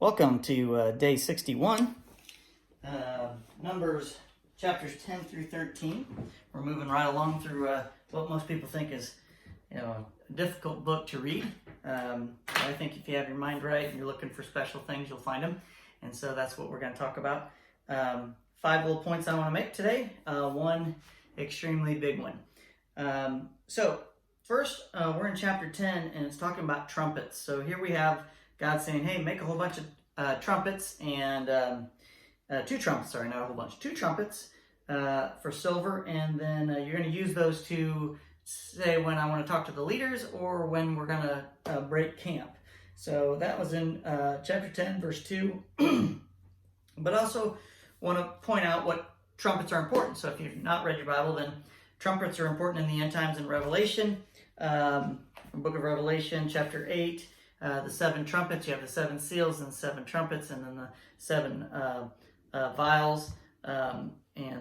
Welcome to day 61, Numbers chapters 10 through 13. We're moving right along through what most people think is, a difficult book to read. I think if you have your mind right and you're looking for special things, you'll find them. And so that's what we're going to talk about. 5 little points I want to make today. One extremely big one. So first, we're in chapter 10, and it's talking about trumpets. So here we have God saying, hey, make a whole bunch of trumpets and two trumpets, not a whole bunch, two trumpets for silver, and then you're going to use those to say when I want to talk to the leaders or when we're going to break camp. So that was in chapter 10, verse 2. But also want to point out what trumpets are important. So if you've not read your Bible, then trumpets are important in the end times in Revelation. Book of Revelation, chapter 8. The 7 trumpets, you have the 7 seals and 7 trumpets, and then the 7 vials. And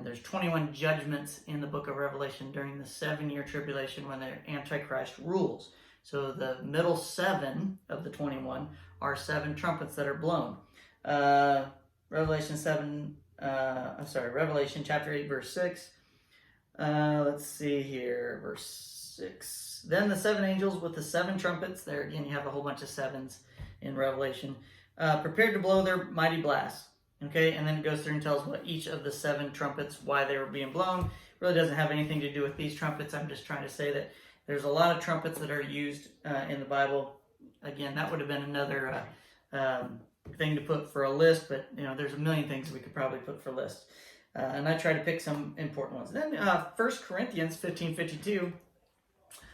there's 21 judgments in the book of Revelation during the 7-year tribulation when the Antichrist rules. So the middle 7 of the 21 are 7 trumpets that are blown. Revelation chapter 8, verse 6. Let's see here, verse 6. Then the 7 angels with the 7 trumpets, there again you have a whole bunch of 7s in Revelation, prepared to blow their mighty blast. Okay, and then it goes through and tells what each of the 7 trumpets, why they were being blown. Really doesn't have anything to do with these trumpets. I'm just trying to say that there's a lot of trumpets that are used in the Bible. Again, that would have been another thing to put for a list, but there's a million things we could probably put for lists. And I try to pick some important ones. Then 1 Corinthians 15:52.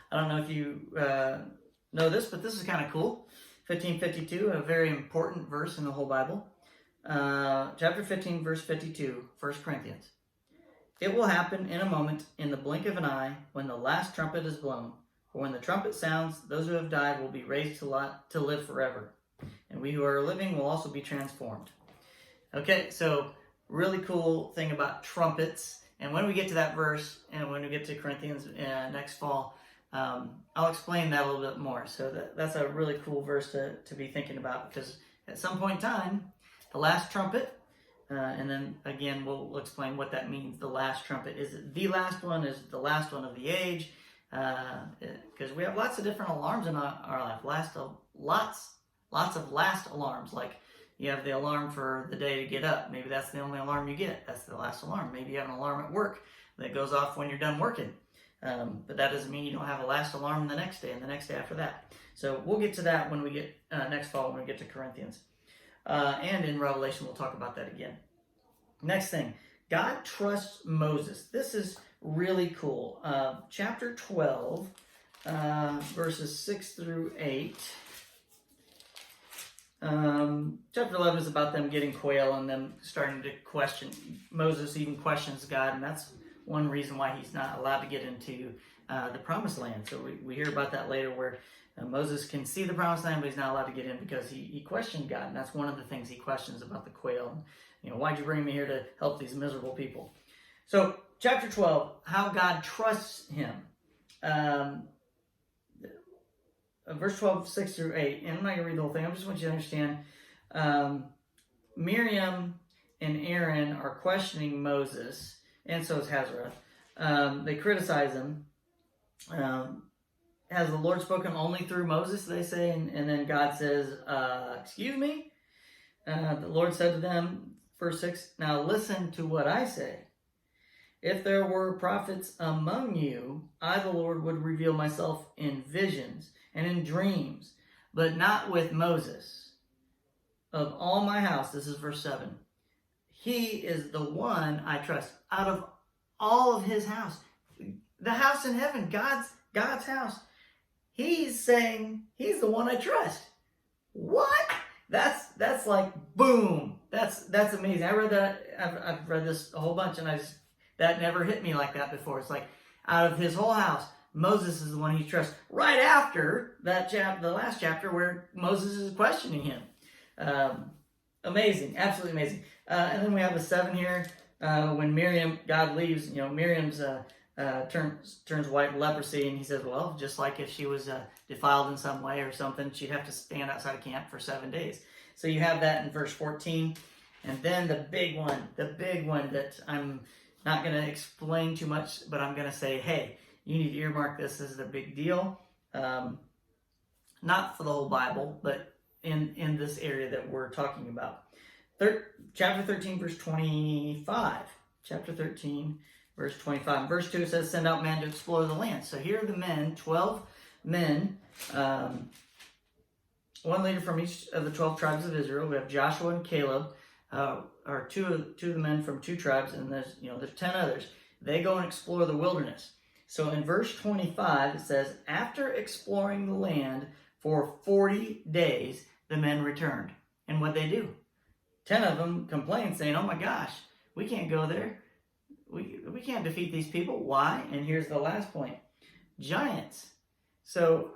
I don't know if you know this, but this is kind of cool. 15:52, a very important verse in the whole Bible. Chapter 15, verse 52, 1 Corinthians. It will happen in a moment, in the blink of an eye, when the last trumpet is blown. For when the trumpet sounds, those who have died will be raised to live forever. And we who are living will also be transformed. Okay, so really cool thing about trumpets. And when we get to that verse, and when we get to Corinthians next fall, I'll explain that a little bit more. So that's a really cool verse to be thinking about, because at some point in time, the last trumpet, and then again we'll explain what that means. The last trumpet, is it the last one? Is it the last one of the age? Because we have lots of different alarms in our life. Lots of last alarms. Like you have the alarm for the day to get up. Maybe that's the only alarm you get. That's the last alarm. Maybe you have an alarm at work that goes off when you're done working. But that doesn't mean you don't have a last alarm the next day and the next day after that. So we'll get to that when we get next fall, when we get to Corinthians. And in Revelation, we'll talk about that again. Next thing, God trusts Moses. This is really cool. Chapter 12, verses 6 through 8. Chapter 11 is about them getting quail and them starting to question. Moses even questions God, and that's one reason why he's not allowed to get into the promised land. So we hear about that later, where Moses can see the promised land, but he's not allowed to get in because he questioned God. And that's one of the things he questions about the quail. Why'd you bring me here to help these miserable people? So chapter 12, how God trusts him. Verse 12, 6 through 8. And I'm not going to read the whole thing. I just want you to understand. Miriam and Aaron are questioning Moses, and so is Hazareth. They criticize him. Has the Lord spoken only through Moses, they say? And then God says, excuse me? The Lord said to them, verse 6, now listen to what I say. If there were prophets among you, I, the Lord, would reveal myself in visions and in dreams, but not with Moses. Of all my house, this is verse 7, he is the one I trust. Out of all of his house, the house in heaven, God's house, he's saying he's the one I trust. What? That's like boom. That's amazing. I read that. I've read this a whole bunch, and that never hit me like that before. It's like out of his whole house, Moses is the one he trusts. Right after that the last chapter where Moses is questioning him. Amazing, absolutely amazing. And then we have a 7 here when God leaves. Miriam's turns white with leprosy, and he says, well, just like if she was defiled in some way or something, she'd have to stand outside of camp for 7 days. So you have that in verse 14. And then the big one that I'm not going to explain too much, but I'm going to say, hey, you need to earmark this. This is a big deal. Not for the whole Bible, but in this area that we're talking about. Chapter 13, verse 25. Chapter 13, verse 25. Verse 2 says, send out men to explore the land. So here are the men, 12 men, one leader from each of the 12 tribes of Israel. We have Joshua and Caleb, are two of the men from 2 tribes, and there's 10 others. They go and explore the wilderness. So in verse 25, it says, after exploring the land for 40 days, the men returned. And what they do? 10 of them complained, saying, oh my gosh, we can't go there. We can't defeat these people. Why? And here's the last point. Giants. So,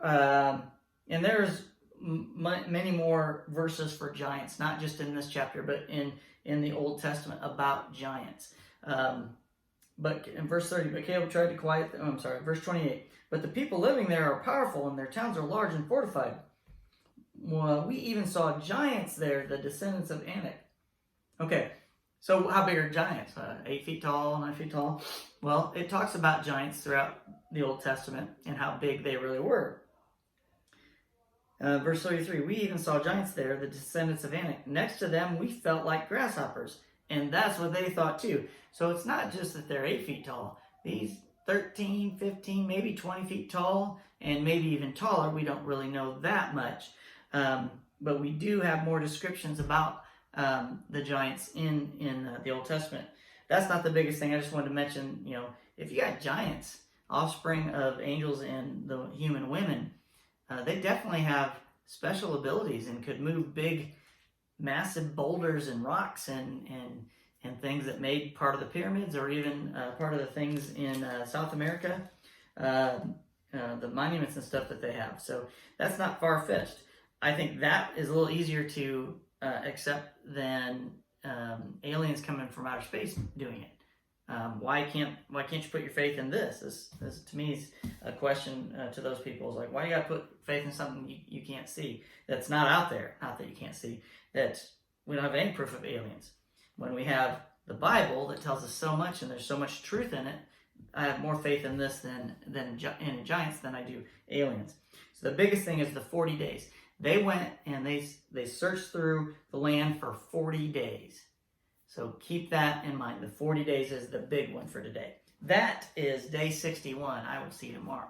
and there's many more verses for giants, not just in this chapter, but in the Old Testament about giants. But in verse 30, but Caleb tried to quiet them. Verse 28. But the people living there are powerful, and their towns are large and fortified. Well, we even saw giants there, the descendants of Anak. Okay, so how big are giants? 8 feet tall, 9 feet tall? Well, it talks about giants throughout the Old Testament and how big they really were. Verse 33, we even saw giants there, the descendants of Anak. Next to them, we felt like grasshoppers. And that's what they thought too. So it's not just that they're 8 feet tall. These 13, 15, maybe 20 feet tall, and maybe even taller. We don't really know that much. But we do have more descriptions about the giants in the Old Testament. That's not the biggest thing. I just wanted to mention, if you got giants, offspring of angels and the human women, they definitely have special abilities and could move big, massive boulders and rocks and things that made part of the pyramids, or even part of the things in South America, the monuments and stuff that they have. So that's not far-fetched. I think that is a little easier to accept than aliens coming from outer space doing it. Why can't you put your faith in this? This to me is a question to those people. Is like, why you got to put faith in something you can't see, that's not out there? Not that you can't see, that we don't have any proof of aliens. When we have the Bible that tells us so much, and there's so much truth in it, I have more faith in this than in giants than I do aliens. So the biggest thing is the 40 days. They went and they searched through the land for 40 days. So keep that in mind. The 40 days is the big one for today. That is day 61. I will see you tomorrow.